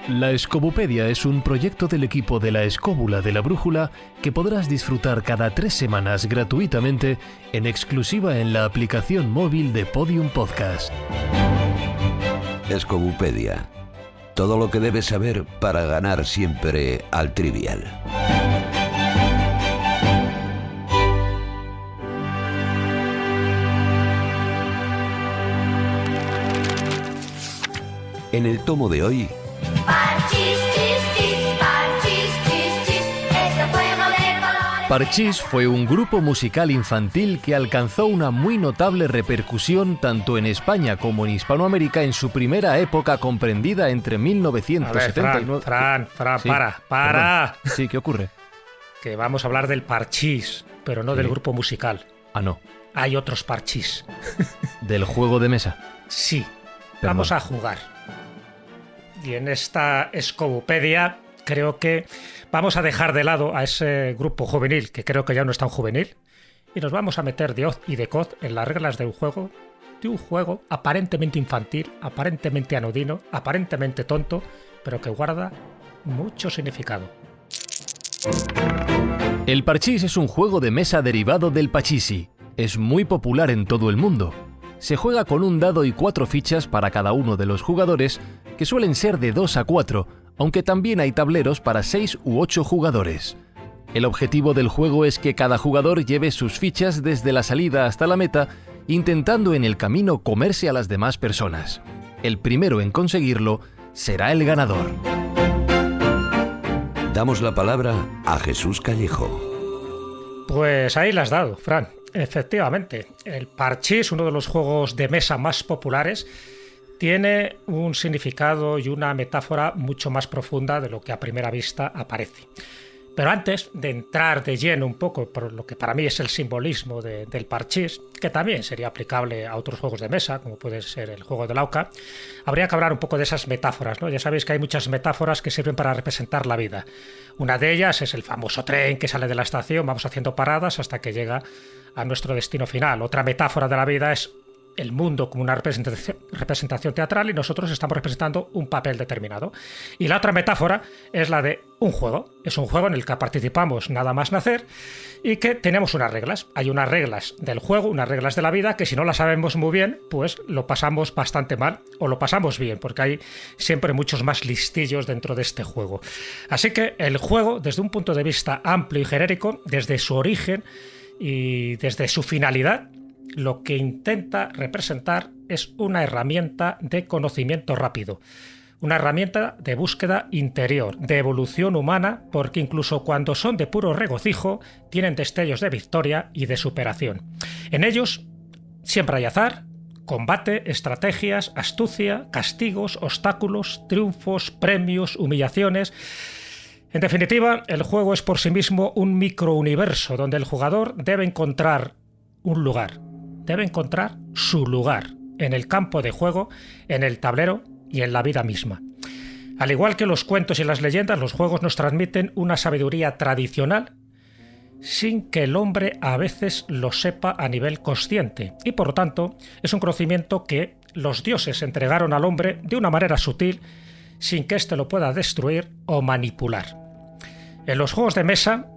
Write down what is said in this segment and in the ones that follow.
La Escobupedia es un proyecto del equipo de la Escóbula de la Brújula que podrás disfrutar cada 3 semanas gratuitamente en exclusiva en la aplicación móvil de Podium Podcast. Escobupedia. Todo lo que debes saber para ganar siempre al Trivial. En el tomo de hoy... Parchís fue un grupo musical infantil que alcanzó una muy notable repercusión tanto en España como en Hispanoamérica en su primera época comprendida entre 1979... Fran, Sí, para. perdón. Sí, ¿qué ocurre? Que vamos a hablar del parchís, pero no del grupo musical. Ah, no. Hay otros parchís. Del juego de mesa. Sí, Perdón. vamos a jugar. Y en esta Escobupedia creo que vamos a dejar de lado a ese grupo juvenil, que creo que ya no es tan juvenil, y nos vamos a meter de hoz y de coz en las reglas de un juego aparentemente infantil, aparentemente anodino, aparentemente tonto, pero que guarda mucho significado. El parchís es un juego de mesa derivado del pachisi. Es muy popular en todo el mundo. Se juega con un dado y 4 fichas para cada uno de los jugadores, que suelen ser de 2 a 4, aunque también hay tableros para 6 u 8 jugadores. El objetivo del juego es que cada jugador lleve sus fichas desde la salida hasta la meta, intentando en el camino comerse a las demás personas. El primero en conseguirlo será el ganador. Damos la palabra a Jesús Callejo. Pues ahí la has dado, Fran. Efectivamente, el parchís, uno de los juegos de mesa más populares, tiene un significado y una metáfora mucho más profunda de lo que a primera vista aparece. Pero antes de entrar de lleno un poco por lo que para mí es el simbolismo del parchís, que también sería aplicable a otros juegos de mesa, como puede ser el juego de la oca, habría que hablar un poco de esas metáforas, ¿no? Ya sabéis que hay muchas metáforas que sirven para representar la vida. Una de ellas es el famoso tren que sale de la estación, vamos haciendo paradas hasta que llega a nuestro destino final. Otra metáfora de la vida es el mundo como una representación teatral y nosotros estamos representando un papel determinado. Y la otra metáfora es la de un juego. Es un juego en el que participamos nada más nacer y que tenemos unas reglas. Hay unas reglas del juego, unas reglas de la vida que si no las sabemos muy bien, pues lo pasamos bastante mal o lo pasamos bien, porque hay siempre muchos más listillos dentro de este juego. Así que el juego, desde un punto de vista amplio y genérico, desde su origen y desde su finalidad, lo que intenta representar es una herramienta de conocimiento rápido, una herramienta de búsqueda interior, de evolución humana, porque incluso cuando son de puro regocijo, tienen destellos de victoria y de superación. En ellos siempre hay azar, combate, estrategias, astucia, castigos, obstáculos, triunfos, premios, humillaciones. En definitiva, el juego es por sí mismo un microuniverso donde el jugador debe encontrar un lugar. Debe encontrar su lugar en el campo de juego, en el tablero y en la vida misma. Al igual que los cuentos y las leyendas, los juegos nos transmiten una sabiduría tradicional sin que el hombre a veces lo sepa a nivel consciente. Y por lo tanto, es un conocimiento que los dioses entregaron al hombre de una manera sutil sin que éste lo pueda destruir o manipular. En los juegos de mesa,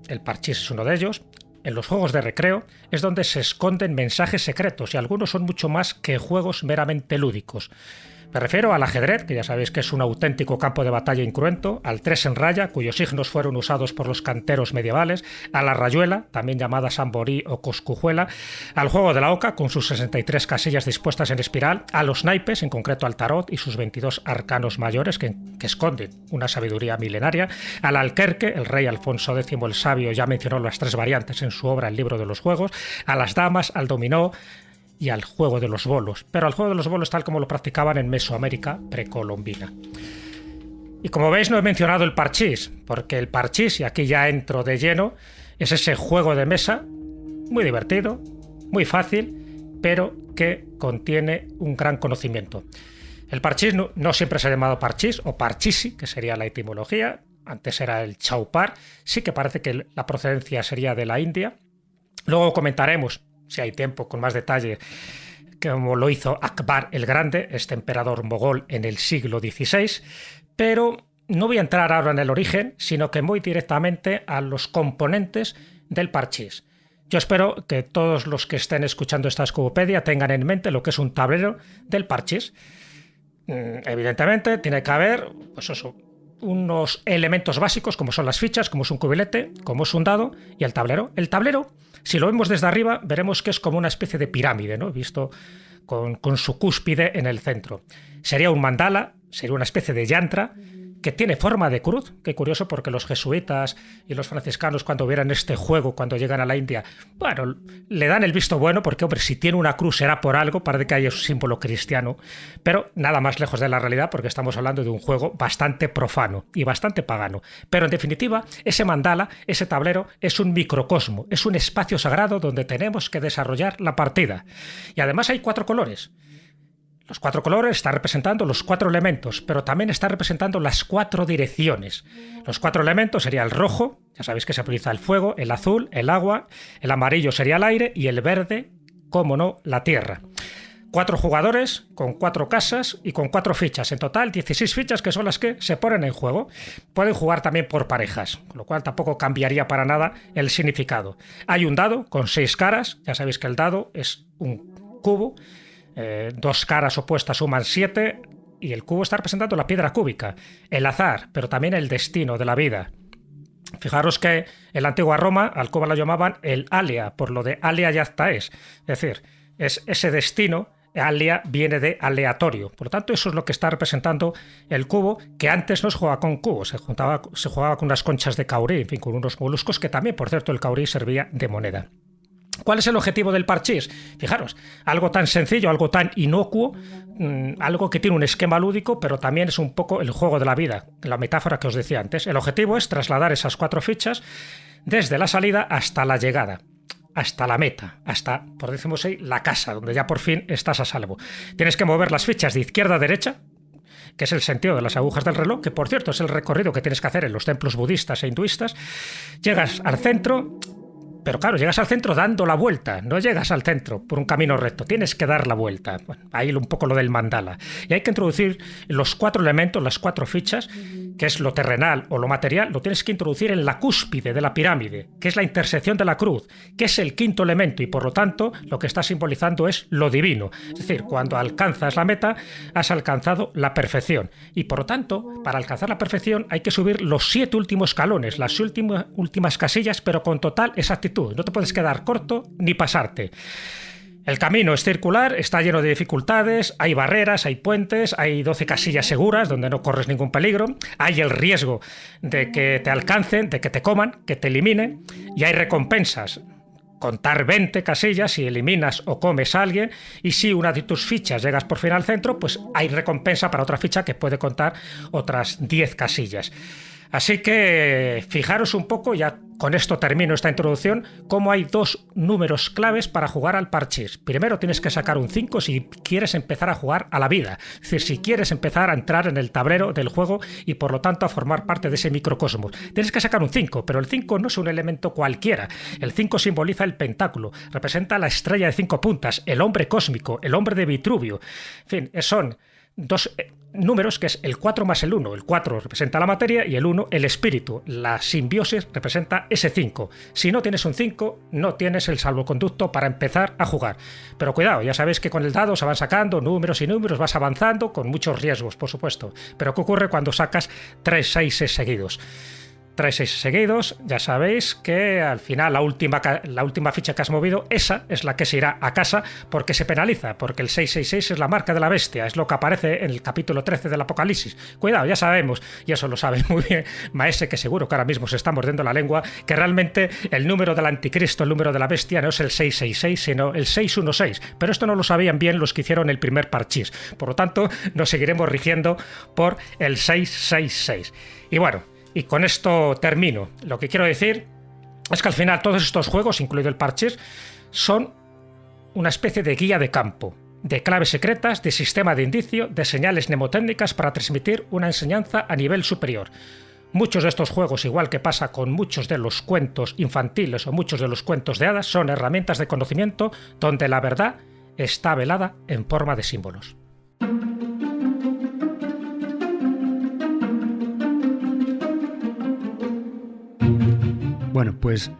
el parchís es uno de ellos. En los juegos de recreo es donde se esconden mensajes secretos y algunos son mucho más que juegos meramente lúdicos. Me refiero al ajedrez, que ya sabéis que es un auténtico campo de batalla incruento, al 3 en raya, cuyos signos fueron usados por los canteros medievales, a la rayuela, también llamada samborí o coscujuela, al juego de la oca, con sus 63 casillas dispuestas en espiral, a los naipes, en concreto al tarot y sus 22 arcanos mayores que esconden una sabiduría milenaria, al alquerque, el rey Alfonso X el Sabio ya mencionó las 3 variantes en su obra El libro de los juegos, a las damas, al dominó, y al juego de los bolos, pero al juego de los bolos tal como lo practicaban en Mesoamérica precolombina. Y como veis no he mencionado el parchís, porque el parchís, y aquí ya entro de lleno, es ese juego de mesa muy divertido, muy fácil, pero que contiene un gran conocimiento. El parchís no siempre se ha llamado parchís o parchisi, que sería la etimología, antes era el chaupar, sí que parece que la procedencia sería de la India. Luego comentaremos, si hay tiempo, con más detalle, como lo hizo Akbar el Grande, este emperador mogol en el siglo XVI, pero no voy a entrar ahora en el origen, sino que voy directamente a los componentes del parchís. Yo espero que todos los que estén escuchando esta Scubopedia tengan en mente lo que es un tablero del parchís. Evidentemente tiene que haber pues eso, unos elementos básicos como son las fichas, como es un cubilete, como es un dado y el tablero. El tablero, si lo vemos desde arriba, veremos que es como una especie de pirámide, ¿no? Visto con su cúspide en el centro. Sería un mandala, sería una especie de yantra que tiene forma de cruz. Qué curioso, porque los jesuitas y los franciscanos, cuando vieran este juego, cuando llegan a la India, bueno, le dan el visto bueno, porque, hombre, si tiene una cruz será por algo, parece que hay un símbolo cristiano, pero nada más lejos de la realidad, porque estamos hablando de un juego bastante profano y bastante pagano. Pero, en definitiva, ese mandala, ese tablero, es un microcosmo, es un espacio sagrado donde tenemos que desarrollar la partida. Y además hay 4 colores. Los 4 colores están representando los 4 elementos, pero también está representando las 4 direcciones. Los 4 elementos sería el rojo, ya sabéis que se utiliza el fuego, el azul, el agua, el amarillo sería el aire y el verde, como no, la tierra. 4 jugadores con 4 casas y con 4 fichas. En total, 16 fichas que son las que se ponen en juego. Pueden jugar también por parejas, con lo cual tampoco cambiaría para nada el significado. Hay un dado con 6 caras, ya sabéis que el dado es un cubo. 2 caras opuestas suman 7 y el cubo está representando la piedra cúbica, el azar, pero también el destino de la vida. Fijaros que en la antigua Roma al cubo lo llamaban el alea, por lo de alea iacta es decir, es ese destino. Alea viene de aleatorio, por lo tanto eso es lo que está representando el cubo, que antes no se jugaba con cubos, se jugaba con unas conchas de caurí, en fin, con unos moluscos, que también, por cierto, el caurí servía de moneda. ¿Cuál es el objetivo del parchís? Fijaros, algo tan sencillo, algo tan inocuo, algo que tiene un esquema lúdico, pero también es un poco el juego de la vida, la metáfora que os decía antes. El objetivo es trasladar esas 4 fichas desde la salida hasta la llegada, hasta la meta, hasta, por decirlo así, la casa, donde ya por fin estás a salvo. Tienes que mover las fichas de izquierda a derecha, que es el sentido de las agujas del reloj, que por cierto es el recorrido que tienes que hacer en los templos budistas e hinduistas. Llegas al centro. Pero claro, llegas al centro dando la vuelta, no llegas al centro por un camino recto, tienes que dar la vuelta. Bueno, ahí un poco lo del mandala. Y hay que introducir los 4 elementos, las 4 fichas, que es lo terrenal o lo material, lo tienes que introducir en la cúspide de la pirámide, que es la intersección de la cruz, que es el 5.º elemento y por lo tanto lo que está simbolizando es lo divino. Es decir, cuando alcanzas la meta has alcanzado la perfección y por lo tanto para alcanzar la perfección hay que subir los 7 últimos escalones, las últimas casillas, pero con total exactitud. No te puedes quedar corto ni pasarte. El camino es circular, está lleno de dificultades, hay barreras, hay puentes, hay 12 casillas seguras donde no corres ningún peligro, hay el riesgo de que te alcancen, de que te coman, que te eliminen, y hay recompensas. Contar 20 casillas si eliminas o comes a alguien, y si una de tus fichas llegas por fin al centro, pues hay recompensa para otra ficha que puede contar otras 10 casillas. Así que fijaros un poco, ya con esto termino esta introducción, cómo hay 2 números claves para jugar al parchís. Primero tienes que sacar un 5 si quieres empezar a jugar a la vida, es decir, si quieres empezar a entrar en el tablero del juego y por lo tanto a formar parte de ese microcosmos. Tienes que sacar un 5, pero el 5 no es un elemento cualquiera. El 5 simboliza el pentáculo, representa la estrella de 5 puntas, el hombre cósmico, el hombre de Vitruvio. En fin, son 2 números que es el 4 más el 1. El 4 representa la materia y el 1 el espíritu. La simbiosis representa ese 5. Si no tienes un 5, no tienes el salvoconducto para empezar a jugar. Pero cuidado, ya sabéis que con el dado se van sacando números y números, vas avanzando con muchos riesgos, por supuesto. Pero ¿qué ocurre cuando sacas 3 6 seguidos? 3 6 seguidos, ya sabéis que al final la última ficha que has movido, esa es la que se irá a casa porque se penaliza, porque el 666 es la marca de la bestia, es lo que aparece en el capítulo 13 del Apocalipsis. Cuidado, ya sabemos, y eso lo sabe muy bien Maese, que seguro que ahora mismo se está mordiendo la lengua, que realmente el número del anticristo, el número de la bestia, no es el 666, sino el 616. Pero esto no lo sabían bien los que hicieron el primer parchís. Por lo tanto, nos seguiremos rigiendo por el 666. Y bueno, y con esto termino. Lo que quiero decir es que al final todos estos juegos, incluido el parchís, son una especie de guía de campo, de claves secretas, de sistema de indicio, de señales mnemotécnicas para transmitir una enseñanza a nivel superior. Muchos de estos juegos, igual que pasa con muchos de los cuentos infantiles o muchos de los cuentos de hadas, son herramientas de conocimiento donde la verdad está velada en forma de símbolos. Bueno, pues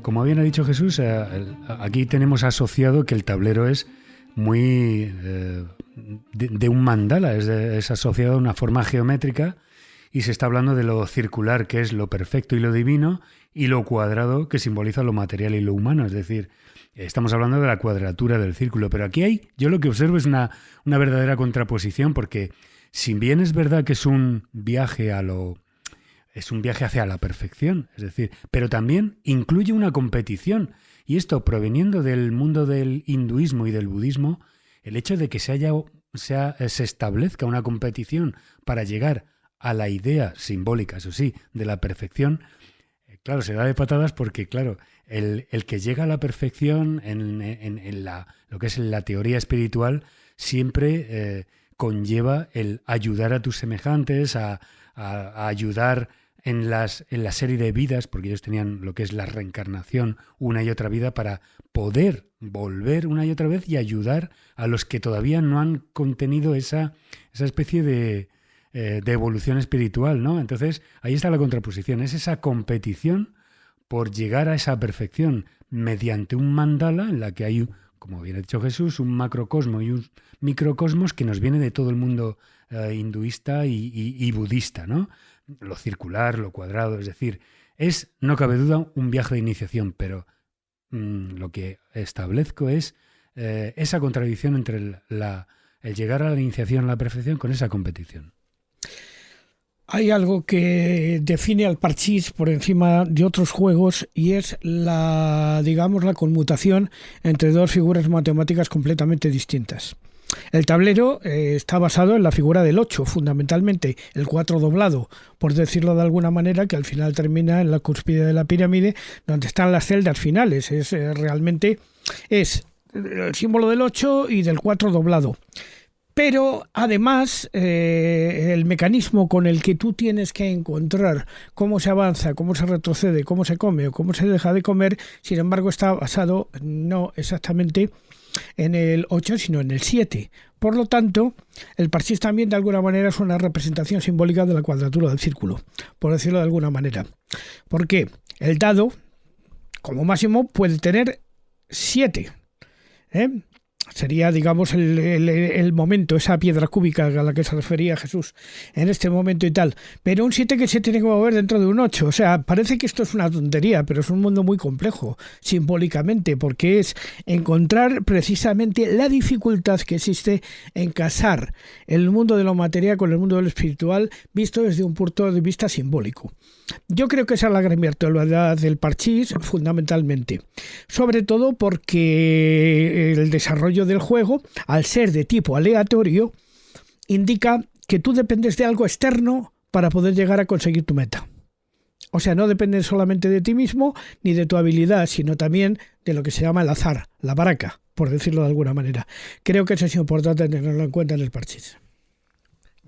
como bien ha dicho Jesús, aquí tenemos asociado que el tablero es muy de un mandala, es asociado a una forma geométrica, y se está hablando de lo circular, que es lo perfecto y lo divino, y lo cuadrado, que simboliza lo material y lo humano. Es decir, estamos hablando de la cuadratura del círculo, pero aquí yo lo que observo es una verdadera contraposición, porque si bien es verdad que es un viaje hacia la perfección, es decir, pero también incluye una competición, y esto proveniendo del mundo del hinduismo y del budismo, el hecho de que se establezca una competición para llegar a la idea simbólica, eso sí, de la perfección, claro, se da de patadas porque, claro, el que llega a la perfección en lo que es la teoría espiritual siempre conlleva el ayudar a tus semejantes, a ayudar en la serie de vidas, porque ellos tenían lo que es la reencarnación, una y otra vida, para poder volver una y otra vez y ayudar a los que todavía no han contenido esa especie de evolución espiritual, ¿no? Entonces, ahí está la contraposición, es esa competición por llegar a esa perfección mediante un mandala en la que hay, como bien ha dicho Jesús, un macrocosmo y un microcosmos que nos viene de todo el mundo hinduista y budista, ¿no? Lo circular, lo cuadrado, es decir, es, no cabe duda, un viaje de iniciación, pero lo que establezco es esa contradicción entre el llegar a la iniciación, a la perfección, con esa competición. Hay algo que define al parchís por encima de otros juegos, y es la conmutación entre dos figuras matemáticas completamente distintas. El tablero está basado en la figura del 8, fundamentalmente, el 4 doblado, por decirlo de alguna manera, que al final termina en la cúspide de la pirámide, donde están las celdas finales. Realmente es el símbolo del 8 y del 4 doblado. Pero además el mecanismo con el que tú tienes que encontrar cómo se avanza, cómo se retrocede, cómo se come o cómo se deja de comer, sin embargo está basado no exactamente en el 8, sino en el 7. Por lo tanto, el parchís también de alguna manera es una representación simbólica de la cuadratura del círculo, por decirlo de alguna manera. Porque el dado, como máximo, puede tener 7. Sería, digamos, el momento, esa piedra cúbica a la que se refería Jesús en este momento y tal. Pero un 7 que se tiene que mover dentro de un 8. O sea, parece que esto es una tontería, pero es un mundo muy complejo simbólicamente, porque es encontrar precisamente la dificultad que existe en casar el mundo de lo material con el mundo de lo espiritual, visto desde un punto de vista simbólico. Yo creo que esa es la gran virtualidad del parchís, fundamentalmente. Sobre todo porque el desarrollo del juego, al ser de tipo aleatorio, indica que tú dependes de algo externo para poder llegar a conseguir tu meta. O sea, no depende solamente de ti mismo ni de tu habilidad, sino también de lo que se llama el azar, la baraca, por decirlo de alguna manera. Creo que eso es importante tenerlo en cuenta en el parchís.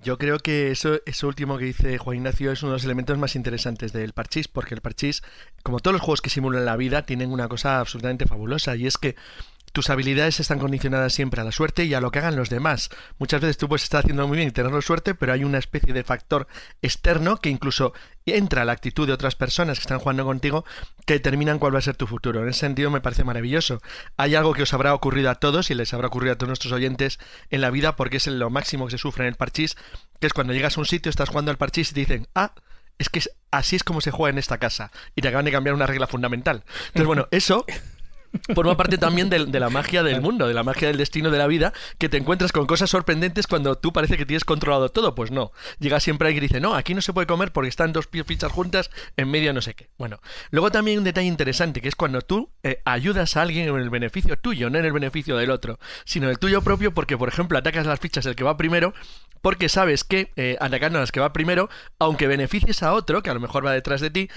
Yo creo que eso último que dice Juan Ignacio es uno de los elementos más interesantes del parchís, porque el parchís, como todos los juegos que simulan la vida, tienen una cosa absolutamente fabulosa, y es que tus habilidades están condicionadas siempre a la suerte y a lo que hagan los demás. Muchas veces tú puedes estar haciendo muy bien y tener suerte, pero hay una especie de factor externo que incluso entra a la actitud de otras personas que están jugando contigo, que determinan cuál va a ser tu futuro. En ese sentido me parece maravilloso. Hay algo que os habrá ocurrido a todos y les habrá ocurrido a todos nuestros oyentes en la vida, porque es lo máximo que se sufre en el parchís, que es cuando llegas a un sitio, estás jugando al parchís y te dicen, es que así es como se juega en esta casa, y te acaban de cambiar una regla fundamental. Entonces, bueno, eso forma parte también de la magia del mundo, de la magia del destino de la vida, que te encuentras con cosas sorprendentes cuando tú parece que tienes controlado todo. Pues no, llega siempre alguien y dice, no, aquí no se puede comer porque están dos fichas juntas en medio no sé qué. Bueno, luego también un detalle interesante, que es cuando tú ayudas a alguien en el beneficio tuyo, no en el beneficio del otro, sino el tuyo propio, porque por ejemplo atacas las fichas del que va primero, porque sabes que atacando a las que va primero, aunque beneficies a otro, que a lo mejor va detrás de ti,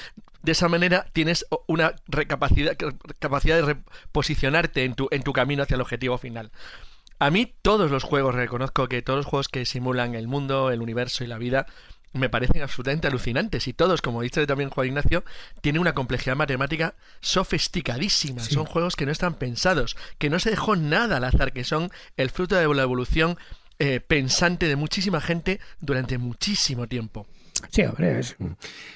de esa manera tienes una capacidad de reposicionarte en tu camino hacia el objetivo final. A mí todos los juegos, reconozco que todos los juegos que simulan el mundo, el universo y la vida me parecen absolutamente alucinantes, y todos, como dice también Juan Ignacio, tienen una complejidad matemática sofisticadísima. Sí. Son juegos que no están pensados, que no se dejó nada al azar, que son el fruto de la evolución pensante de muchísima gente durante muchísimo tiempo. Sí, hombre,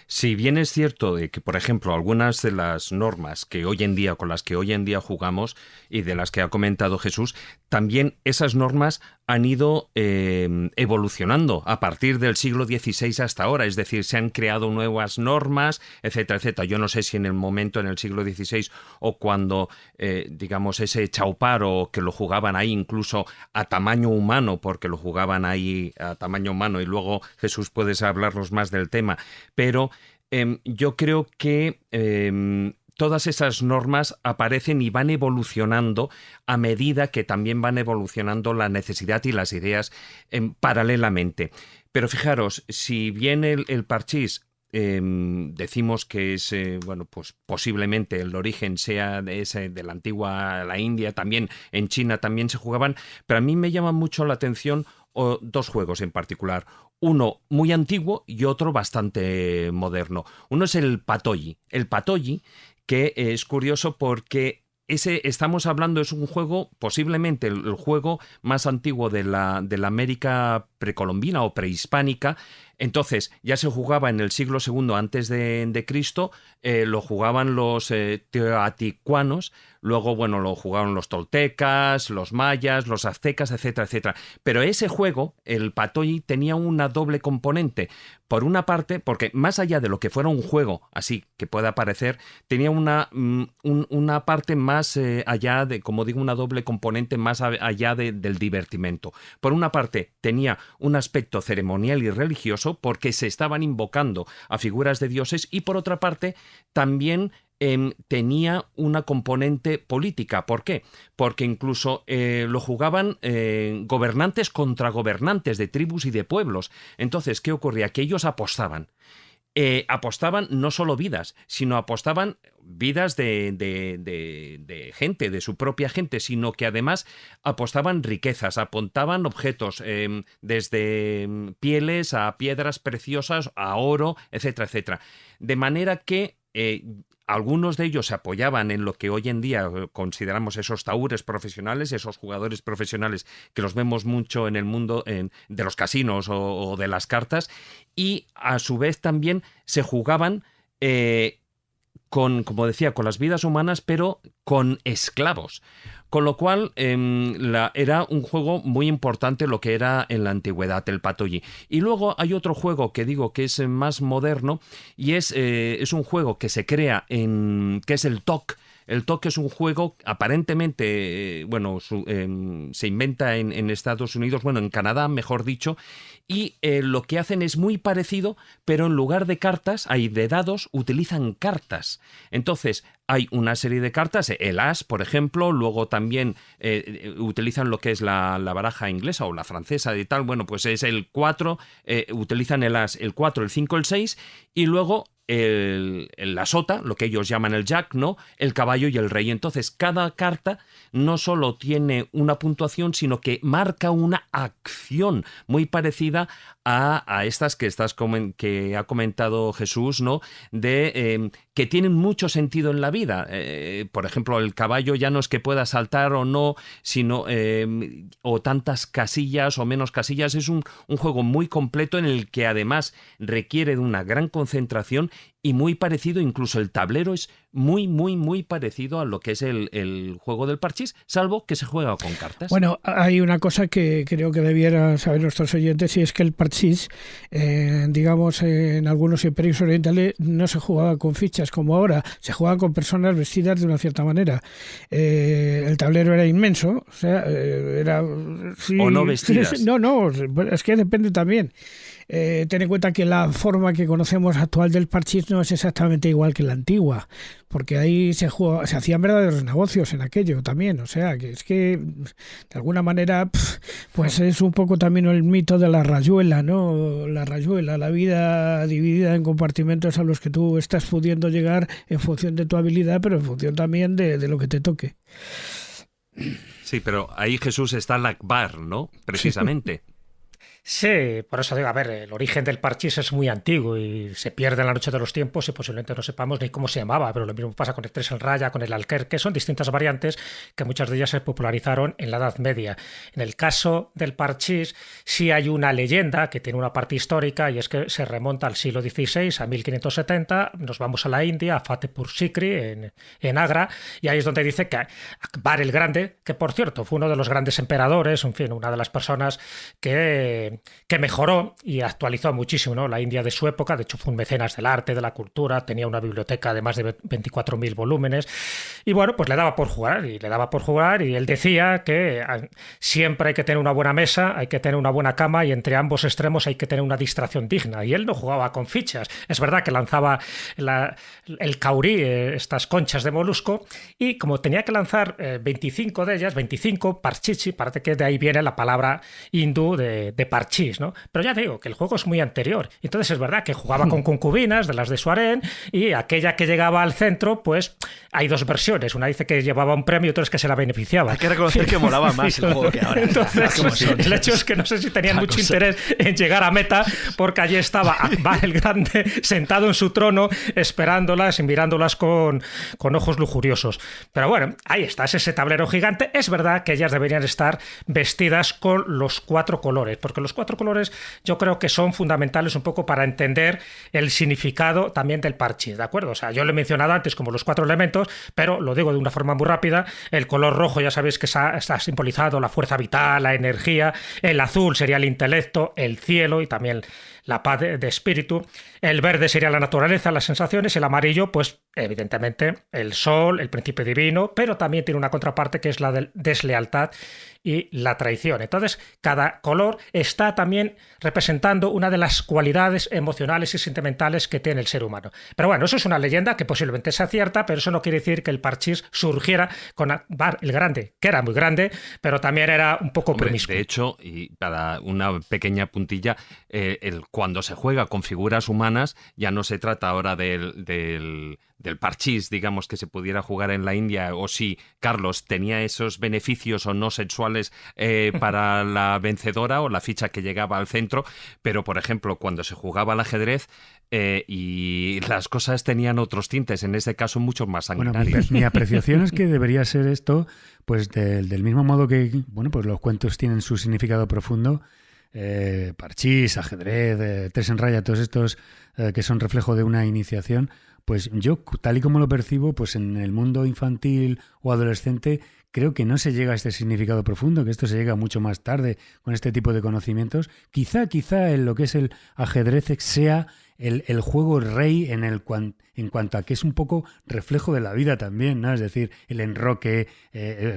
Si bien es cierto de que, por ejemplo, algunas de las normas que hoy en día, con las que hoy en día jugamos y de las que ha comentado Jesús, también esas normas han ido evolucionando a partir del siglo XVI hasta ahora, es decir, se han creado nuevas normas, etcétera, etcétera. Yo no sé si en el momento, en el siglo XVI, o cuando, digamos, ese chauparo que lo jugaban ahí incluso a tamaño humano, porque lo jugaban ahí a tamaño humano, y luego, Jesús, puedes hablarnos más del tema, pero yo creo que todas esas normas aparecen y van evolucionando a medida que también van evolucionando la necesidad y las ideas paralelamente. Pero fijaros, si bien el parchís decimos que es, bueno, pues posiblemente el origen sea de la antigua la India, también en China también se jugaban, pero a mí me llama mucho la atención dos juegos en particular. Uno muy antiguo y otro bastante moderno. Uno es el Patoyi. El Patoyi, que es curioso porque estamos hablando, es un juego, posiblemente el juego más antiguo de la América precolombina o prehispánica. Entonces, ya se jugaba en el siglo II antes de Cristo, lo jugaban los teotihuacanos, luego, bueno, lo jugaron los toltecas, los mayas, los aztecas, etcétera, etcétera. Pero ese juego, el Patoyi, tenía una doble componente. Por una parte, porque más allá de lo que fuera un juego, así que pueda parecer, tenía una parte más allá de, como digo, una doble componente más allá del divertimento. Por una parte, tenía un aspecto ceremonial y religioso, porque se estaban invocando a figuras de dioses, y por otra parte también tenía una componente política. ¿Por qué? Porque incluso lo jugaban gobernantes contra gobernantes de tribus y de pueblos. Entonces, ¿qué ocurría? Que ellos apostaban. Apostaban no solo vidas, sino apostaban vidas de gente, de su propia gente, sino que además apostaban riquezas, apuntaban objetos, desde pieles a piedras preciosas, a oro, etcétera, etcétera. De manera que algunos de ellos se apoyaban en lo que hoy en día consideramos esos taúres profesionales, esos jugadores profesionales que los vemos mucho en el mundo de los casinos o de las cartas, y a su vez también se jugaban como decía, con las vidas humanas, pero con esclavos. Con lo cual era un juego muy importante lo que era en la antigüedad, el Patoyi. Y luego hay otro juego que digo que es más moderno, y es un juego que se crea que es el TOC. El TOC es un juego aparentemente, se inventa en Estados Unidos, en Canadá, mejor dicho, y lo que hacen es muy parecido, pero en lugar de cartas, de dados, utilizan cartas. Entonces, hay una serie de cartas, el as, por ejemplo, luego también utilizan lo que es la baraja inglesa o la francesa y tal, pues es el 4, utilizan el as, el 4, el 5, el 6, y luego la sota, lo que ellos llaman el jack, ¿no? El caballo y el rey. Entonces, cada carta no solo tiene una puntuación, sino que marca una acción muy parecida a estas que ha comentado Jesús, ¿no? Que tienen mucho sentido en la vida. Por ejemplo, el caballo ya no es que pueda saltar o no, sino o tantas casillas o menos casillas. Es un juego muy completo en el que además requiere de una gran concentración y muy parecido, incluso el tablero es muy, muy, muy parecido a lo que es el juego del parchís, salvo que se juega con cartas. Bueno, hay una cosa que creo que debieran saber nuestros oyentes, y es que el parchís, digamos, en algunos imperios orientales no se jugaba con fichas como ahora, se jugaba con personas vestidas de una cierta manera. El tablero era inmenso, o sea, era... Sí, o no vestidas. No, es que depende también. Ten en cuenta que la forma que conocemos actual del parchís no es exactamente igual que la antigua, porque ahí se hacían verdaderos negocios en aquello también, o sea, que es que de alguna manera pues es un poco también el mito de la rayuela, ¿no? La rayuela, la vida dividida en compartimentos a los que tú estás pudiendo llegar en función de tu habilidad, pero en función también de lo que te toque. Sí, pero ahí, Jesús, está el Akbar, ¿no? Precisamente. Sí, por eso digo, a ver, el origen del parchís es muy antiguo y se pierde en la noche de los tiempos y posiblemente no sepamos ni cómo se llamaba, pero lo mismo pasa con el tres en raya, con el alquerque, son distintas variantes que muchas de ellas se popularizaron en la Edad Media. En el caso del parchís sí hay una leyenda que tiene una parte histórica y es que se remonta al siglo XVI, a 1570, nos vamos a la India, a Fatehpur Sikri, en Agra, y ahí es donde dice que Akbar el Grande, que por cierto fue uno de los grandes emperadores, en fin, una de las personas que mejoró y actualizó muchísimo, ¿no?, la India de su época. De hecho, fue un mecenas del arte, de la cultura, tenía una biblioteca de más de 24.000 volúmenes y bueno, pues le daba por jugar y él decía que siempre hay que tener una buena mesa, hay que tener una buena cama y entre ambos extremos hay que tener una distracción digna, y él no jugaba con fichas. Es verdad que lanzaba el caurí, estas conchas de molusco, y como tenía que lanzar 25 de ellas, 25 parchichi, parece que de ahí viene la palabra hindú de parchís, ¿no? Pero ya digo que el juego es muy anterior. Entonces es verdad que jugaba con concubinas, de las de su harén, y aquella que llegaba al centro, pues hay dos versiones. Una dice que llevaba un premio y otra es que se la beneficiaba. Hay que reconocer que molaba más el juego que ahora. Entonces, el hecho es que no sé si tenían mucho interés en llegar a meta, porque allí estaba Akbar el Grande sentado en su trono, esperándolas y mirándolas con ojos lujuriosos. Pero bueno, ahí está, es ese tablero gigante. Es verdad que ellas deberían estar vestidas con los 4 colores, porque los 4 colores yo creo que son fundamentales un poco para entender el significado también del parchís, ¿de acuerdo? O sea, yo lo he mencionado antes como los 4 elementos, pero lo digo de una forma muy rápida. El color rojo ya sabéis que está simbolizado la fuerza vital, la energía. El azul sería el intelecto, el cielo y también la paz de espíritu. El verde sería la naturaleza, las sensaciones. El amarillo, pues evidentemente el sol, el principio divino, pero también tiene una contraparte que es la de deslealtad y la traición. Entonces, cada color está también representando una de las cualidades emocionales y sentimentales que tiene el ser humano. Pero bueno, eso es una leyenda que posiblemente sea cierta, pero eso no quiere decir que el parchís surgiera con Akbar el Grande, que era muy grande, pero también era un poco promiscuo. De hecho, y para una pequeña puntilla, cuando se juega con figuras humanas, ya no se trata ahora del parchís, digamos, que se pudiera jugar en la India, o si Carlos tenía esos beneficios o no sexuales para la vencedora o la ficha que llegaba al centro, pero por ejemplo cuando se jugaba al ajedrez y las cosas tenían otros tintes, en este caso mucho más sanguinarios. Bueno, mi apreciación es que debería ser esto, pues del mismo modo que, bueno, pues los cuentos tienen su significado profundo. Parchís, ajedrez, tres en raya, todos estos que son reflejo de una iniciación, pues yo, tal y como lo percibo, pues en el mundo infantil o adolescente, creo que no se llega a este significado profundo, que esto se llega mucho más tarde con este tipo de conocimientos. Quizá en lo que es el ajedrez sea el juego rey en cuanto a que es un poco reflejo de la vida también, ¿no? Es decir, el enroque,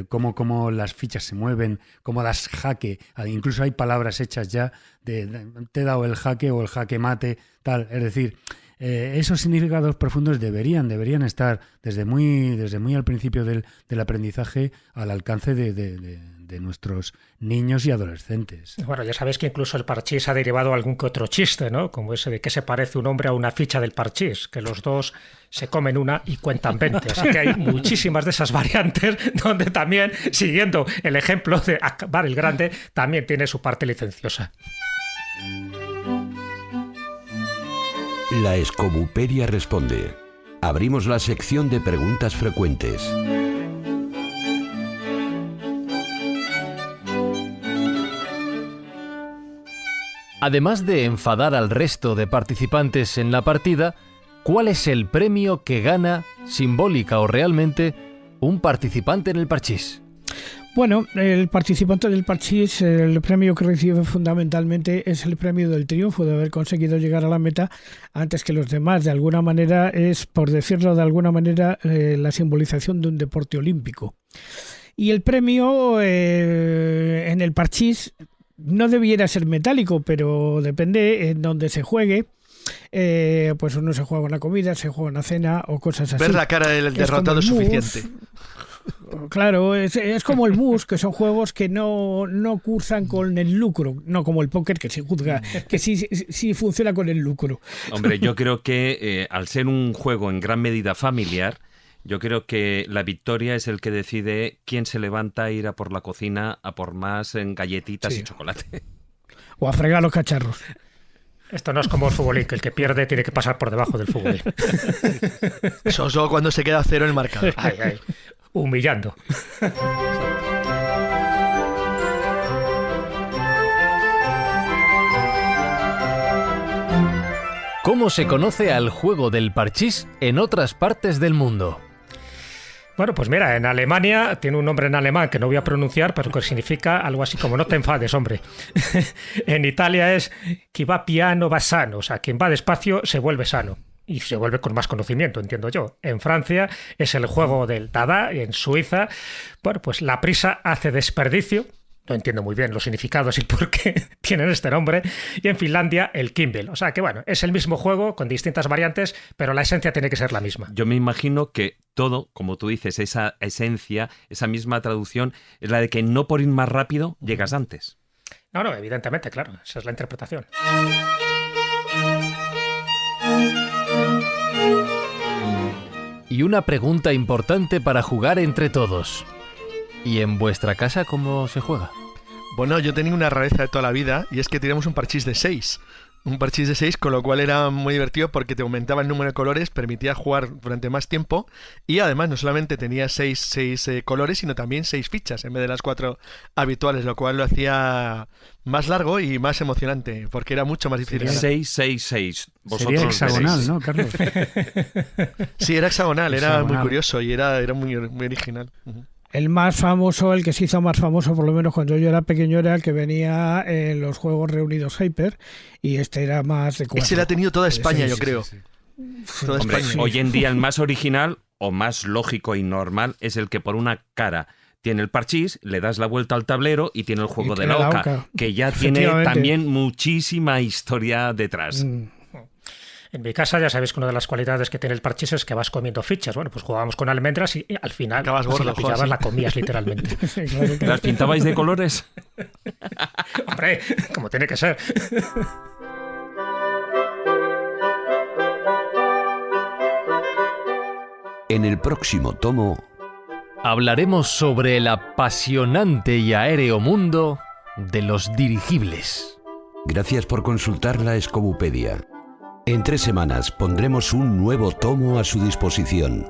cómo las fichas se mueven, cómo das jaque. Incluso hay palabras hechas ya de te he dado el jaque o el jaque mate, tal. Es decir, esos significados profundos deberían estar desde muy al principio del aprendizaje al alcance de nuestros niños y adolescentes. Bueno, ya sabéis que incluso el parchís ha derivado algún que otro chiste, ¿no? Como ese de que se parece un hombre a una ficha del parchís, que los dos se comen una y cuentan 20. Así que hay muchísimas de esas variantes donde también, siguiendo el ejemplo de Akbar el Grande, también tiene su parte licenciosa. La Escobuperia responde. Abrimos la sección de preguntas frecuentes. Además de enfadar al resto de participantes en la partida, ¿cuál es el premio que gana, simbólica o realmente, un participante en el parchís? Bueno, el participante del parchís, el premio que recibe fundamentalmente es el premio del triunfo, de haber conseguido llegar a la meta antes que los demás. De alguna manera es, por decirlo de alguna manera, la simbolización de un deporte olímpico. Y el premio en el parchís no debiera ser metálico, pero depende en donde se juegue. Pues uno se juega una comida, se juega una cena o cosas así. Ver la cara del derrotado es suficiente. Claro, es como el mus, que son juegos que no cursan con el lucro, no como el póker, que se juzga, que sí funciona con el lucro. Hombre, yo creo que al ser un juego en gran medida familiar, yo creo que la victoria es el que decide quién se levanta a ir a por la cocina a por más galletitas y chocolate. O a fregar los cacharros. Esto no es como el futbolín, que el que pierde tiene que pasar por debajo del futbolín. Eso solo cuando se queda 0 el marcador. Ay, humillando. ¿Cómo se conoce al juego del parchís en otras partes del mundo? Bueno, pues mira, en Alemania tiene un nombre en alemán que no voy a pronunciar, pero que significa algo así como no te enfades, hombre. En Italia es chi va piano va sano, o sea, quien va despacio se vuelve sano. Y se vuelve con más conocimiento, entiendo yo. En Francia es el juego del dada, y en Suiza, bueno, pues la prisa hace desperdicio. No entiendo muy bien los significados y por qué tienen este nombre. Y en Finlandia, el Kimball. O sea que, bueno, es el mismo juego con distintas variantes, pero la esencia tiene que ser la misma. Yo me imagino que todo, como tú dices, esa esencia, esa misma traducción, es la de que no por ir más rápido llegas antes. No, evidentemente, claro. Esa es la interpretación. Y una pregunta importante para jugar entre todos. ¿Y en vuestra casa cómo se juega? Bueno, yo tenía una rareza de toda la vida y es que teníamos un parchís de 6. Un parchís de 6, con lo cual era muy divertido porque te aumentaba el número de colores, permitía jugar durante más tiempo y además no solamente tenía 6 colores, sino también 6 fichas en vez de las 4 habituales, lo cual lo hacía más largo y más emocionante porque era mucho más difícil. 6. Sería hexagonal, ¿no, Carlos? Sí, era hexagonal, era muy curioso y era muy original. El más famoso, el que se hizo más famoso, por lo menos cuando yo era pequeño, era el que venía en los Juegos Reunidos Hyper, y este era más de 4. Ese lo ha tenido toda España, yo creo. Sí. Hombre, hoy en día el más original o más lógico y normal es el que por una cara tiene el parchís, le das la vuelta al tablero y tiene el juego de la oca, que ya tiene también muchísima historia detrás. En mi casa ya sabéis que una de las cualidades que tiene el parchís es que vas comiendo fichas. Bueno, pues jugábamos con almendras y al final, acabas gordo, si la pillabas, la comías literalmente. Claro. ¿Las pintabais de colores? Hombre, como tiene que ser. En el próximo tomo hablaremos sobre el apasionante y aéreo mundo de los dirigibles. Gracias por consultar la Escobupedia. En 3 semanas pondremos un nuevo tomo a su disposición.